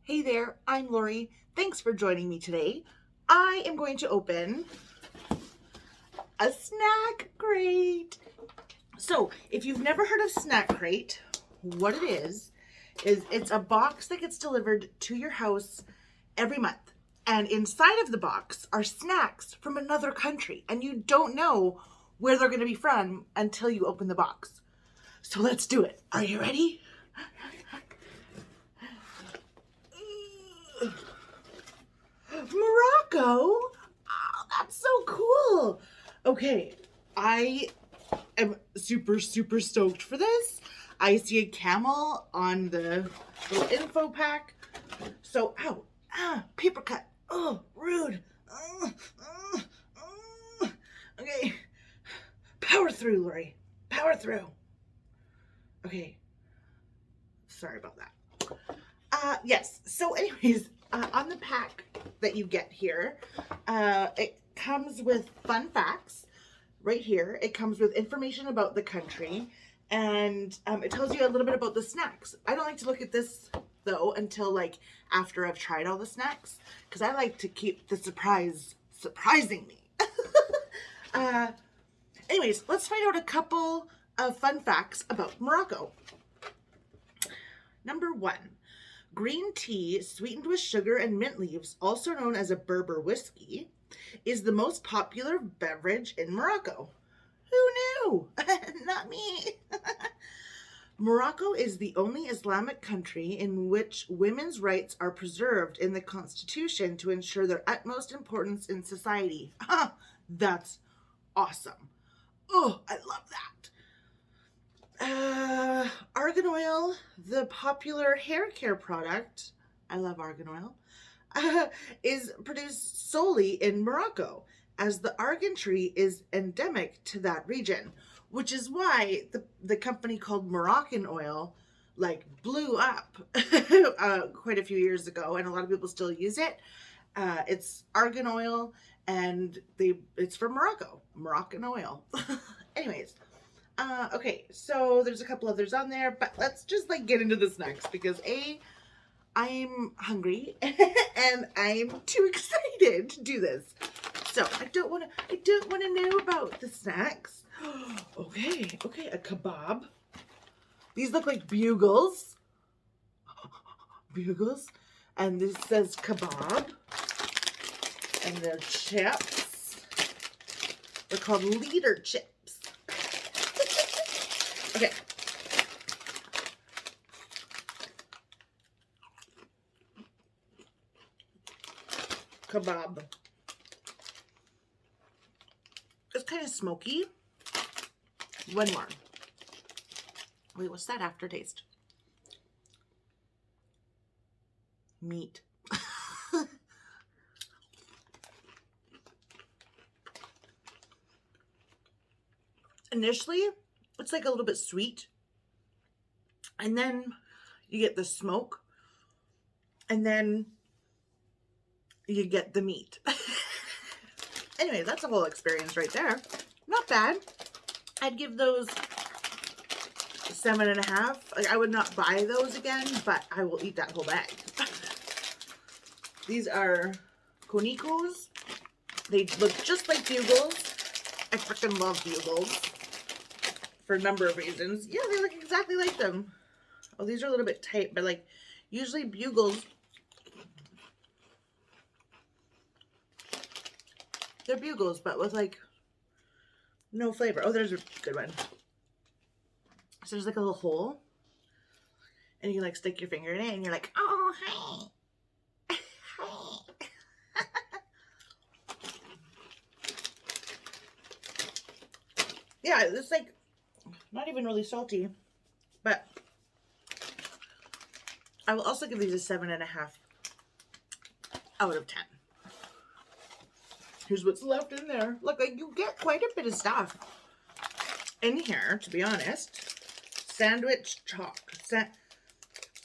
Hey there, I'm Lori. Thanks for joining me today. I am going to open a snack crate. So, if you've never heard of snack crate, what it is it's a box that gets delivered to your house every month. And inside of the box are snacks from another country, and you don't know where they're going to be from until you open the box. So let's do it. Are you ready? Morocco? Oh, that's so cool. Okay, I am super stoked for this. I see a camel on the little info pack. So, paper cut. Oh, rude. Okay, power through, Lori. Power through. Okay, sorry about that. Yes. So, anyways, on the pack that you get here, it comes with fun facts. Right here, it comes with information about the country, and it tells you a little bit about the snacks. I don't like to look at this though until like after I've tried all the snacks, because I like to keep the surprise surprising me. Anyways, let's find out a couple of fun facts about Morocco. Number 1. Green tea sweetened with sugar and mint leaves, also known as a Berber whiskey, is the most popular beverage in Morocco. Who knew? Not me. Morocco is the only Islamic country in which women's rights are preserved in the constitution to ensure their utmost importance in society. That's awesome. Oh, I love that. Argan Oil, the popular hair care product, I love Argan Oil, is produced solely in Morocco, as the argan tree is endemic to that region, which is why the company called Moroccan Oil like blew up quite a few years ago, and a lot of people still use it. It's argan oil, and it's from Morocco, Moroccan oil. Anyways, okay, so there's a couple others on there, but let's just like get into this next because I'm hungry and I'm too excited to do this. So I don't want to know about the snacks. Okay, a kebab. These look like bugles. Bugles. And this says kebab. And they're chips. They're called leader chips. Okay. Kebab. It's kind of smoky. One more. Wait, what's that aftertaste? Meat. Initially, it's like a little bit sweet. And then you get the smoke. And then you get the meat. Anyway, that's a whole experience right there. Not bad. I'd give those 7.5. Like, I would not buy those again, but I will eat that whole bag. These are konikos. They look just like bugles. I freaking love bugles for a number of reasons. Yeah, they look exactly like them. Oh, these are a little bit tight, but like usually bugles, they're bugles, but with like no flavor. Oh, there's a good one. So there's like a little hole, and you can like stick your finger in it, and you're like, oh, hi. Hi. Yeah, it's like not even really salty, but I will also give these a 7.5 out of 10. Here's what's left in there. Look, like you get quite a bit of stuff in here, to be honest. Sandwich chalk.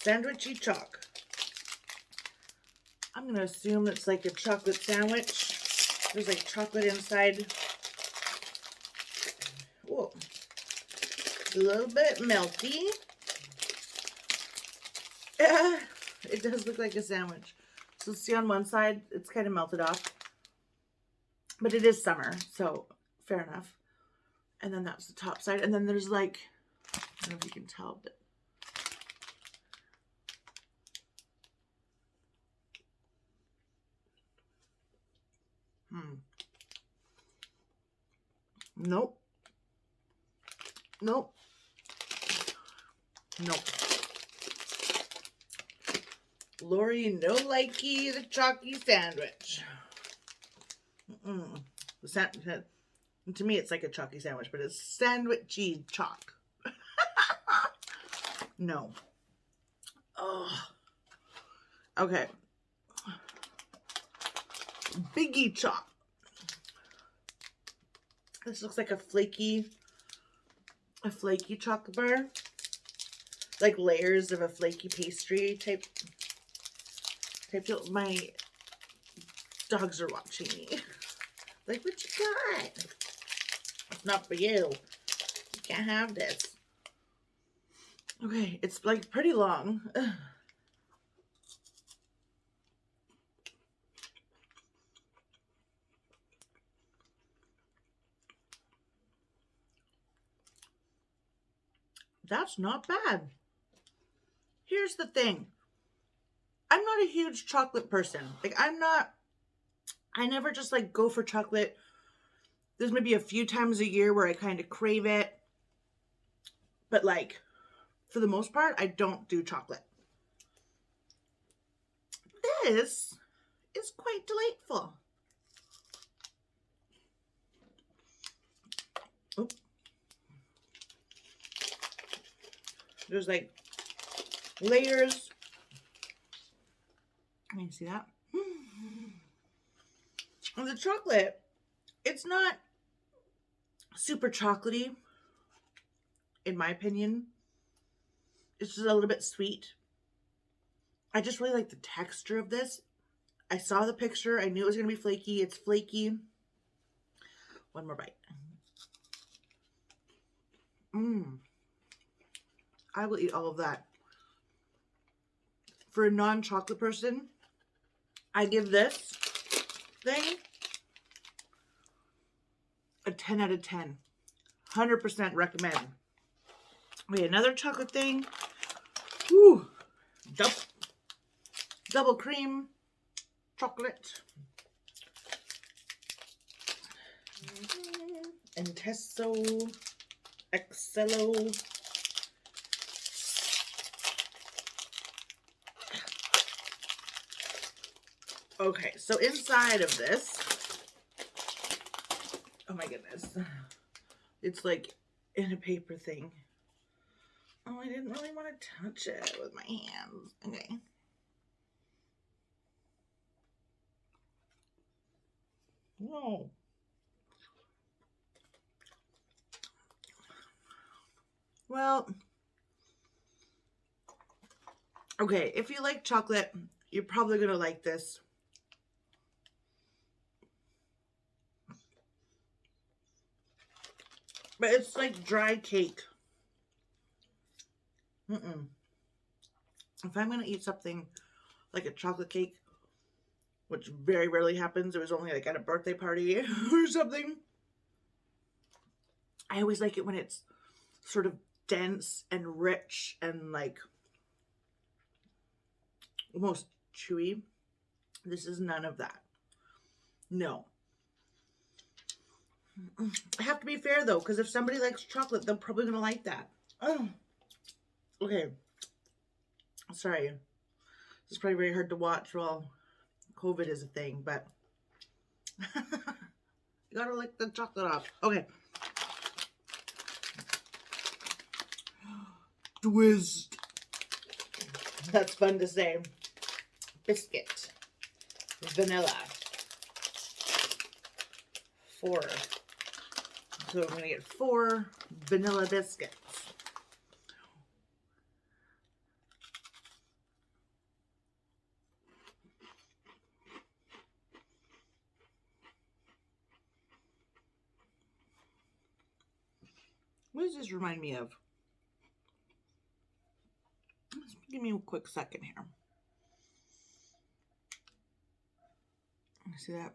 Sandwichy chalk. I'm going to assume it's like a chocolate sandwich. There's like chocolate inside. Whoa. A little bit melty. It does look like a sandwich. So see on one side, it's kind of melted off. But it is summer, so fair enough. And then that's the top side. And then there's like, I don't know if you can tell, but nope. Nope. Nope. Lori, no likey the chalky sandwich. To me, it's like a chalky sandwich, but it's sandwichy chalk. No. Oh. Okay. Biggie chalk. This looks like a flaky chocolate bar. Like layers of a flaky pastry type. My dogs are watching me. Like, what you got? It's not for you. You can't have this. Okay, it's like pretty long. Ugh. That's not bad. Here's the thing. I'm not a huge chocolate person. Like, I never just like go for chocolate. There's maybe a few times a year where I kind of crave it. But like, for the most part, I don't do chocolate. This is quite delightful. Oh. There's like layers. Can you see that? And the chocolate, it's not super chocolatey, in my opinion. It's just a little bit sweet. I just really like the texture of this. I saw the picture. I knew it was going to be flaky. It's flaky. One more bite. I will eat all of that. For a non-chocolate person, I give this thing a 10 out of 10. 100% recommend. Wait, another chocolate thing. Woo! Double cream chocolate. Intesso Excello. Okay, so inside of this, oh my goodness, it's like in a paper thing. Oh, I didn't really want to touch it with my hands. Okay. Whoa. Well, okay, if you like chocolate, you're probably going to like this. But it's like dry cake. If I'm going to eat something like a chocolate cake, which very rarely happens, it was only like at a birthday party or something, I always like it when it's sort of dense and rich and like almost chewy. This is none of that. No. I have to be fair though, because if somebody likes chocolate, they're probably going to like that. Oh. Okay. Sorry. This is probably very hard to watch while COVID is a thing, but you gotta lick the chocolate off. Okay. Twist. That's fun to say. Biscuit. Vanilla. 4. So I'm going to get 4 vanilla biscuits. What does this remind me of? Just give me a quick second here. See that?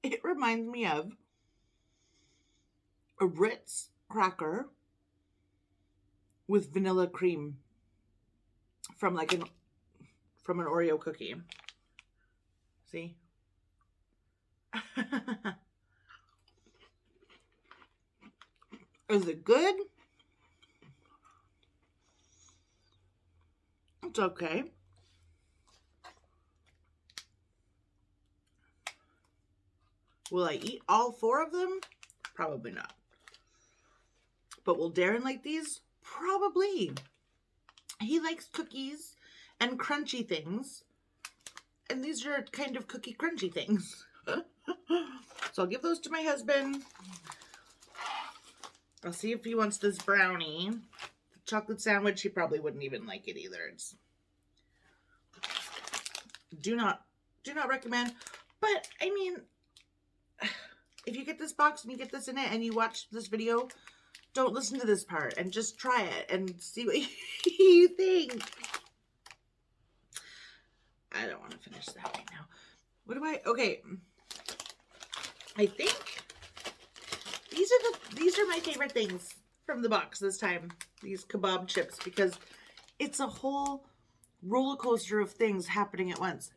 It reminds me of a Ritz cracker with vanilla cream from like an Oreo cookie. See? Is it good? It's okay. Will I eat all 4 of them? Probably not. But will Darren like these? Probably. He likes cookies and crunchy things. And these are kind of cookie crunchy things. So I'll give those to my husband. I'll see if he wants this brownie. The chocolate sandwich, he probably wouldn't even like it either. It's do not recommend. But I mean, if you get this box and you get this in it and you watch this video, don't listen to this part and just try it and see what you think. I don't want to finish that right now. What do I, okay. I think these are my favorite things from the box this time. These kebab chips, because it's a whole roller coaster of things happening at once.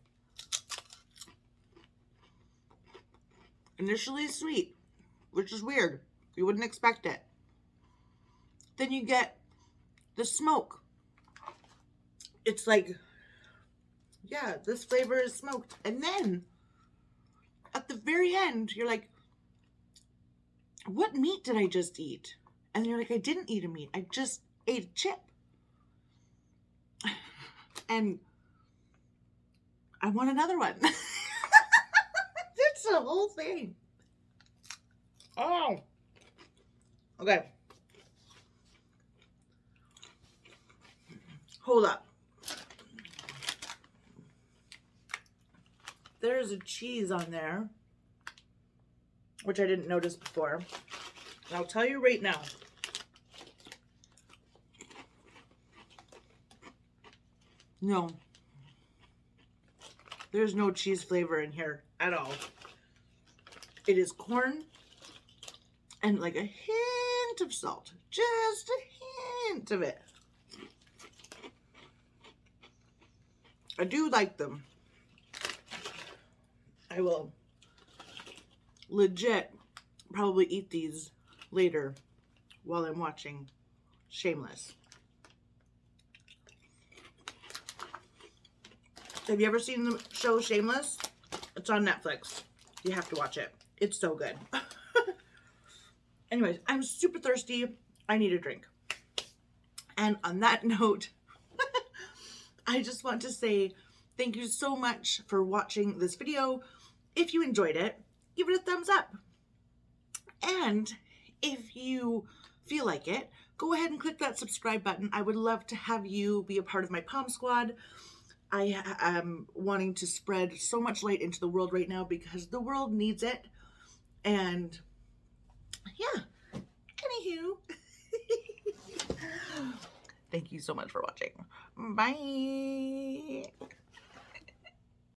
Initially sweet, which is weird. You wouldn't expect it. Then you get the smoke. It's like, yeah, this flavor is smoked. And then at the very end, you're like, what meat did I just eat? And you're like, I didn't eat a meat. I just ate a chip. And I want another one. It's the whole thing. Oh. Okay. Hold up. There's a cheese on there, which I didn't notice before. And I'll tell you right now. No. There's no cheese flavor in here at all. It is corn and like a hint of salt. Just a hint of it. I do like them. I will legit probably eat these later while I'm watching Shameless. Have you ever seen the show Shameless? It's on Netflix. You have to watch it. It's so good. Anyways, I'm super thirsty. I need a drink. And on that note, I just want to say thank you so much for watching this video. If you enjoyed it, give it a thumbs up. And if you feel like it, go ahead and click that subscribe button. I would love to have you be a part of my Palm Squad. I am wanting to spread so much light into the world right now because the world needs it. And yeah, anywho, thank you so much for watching. Bye.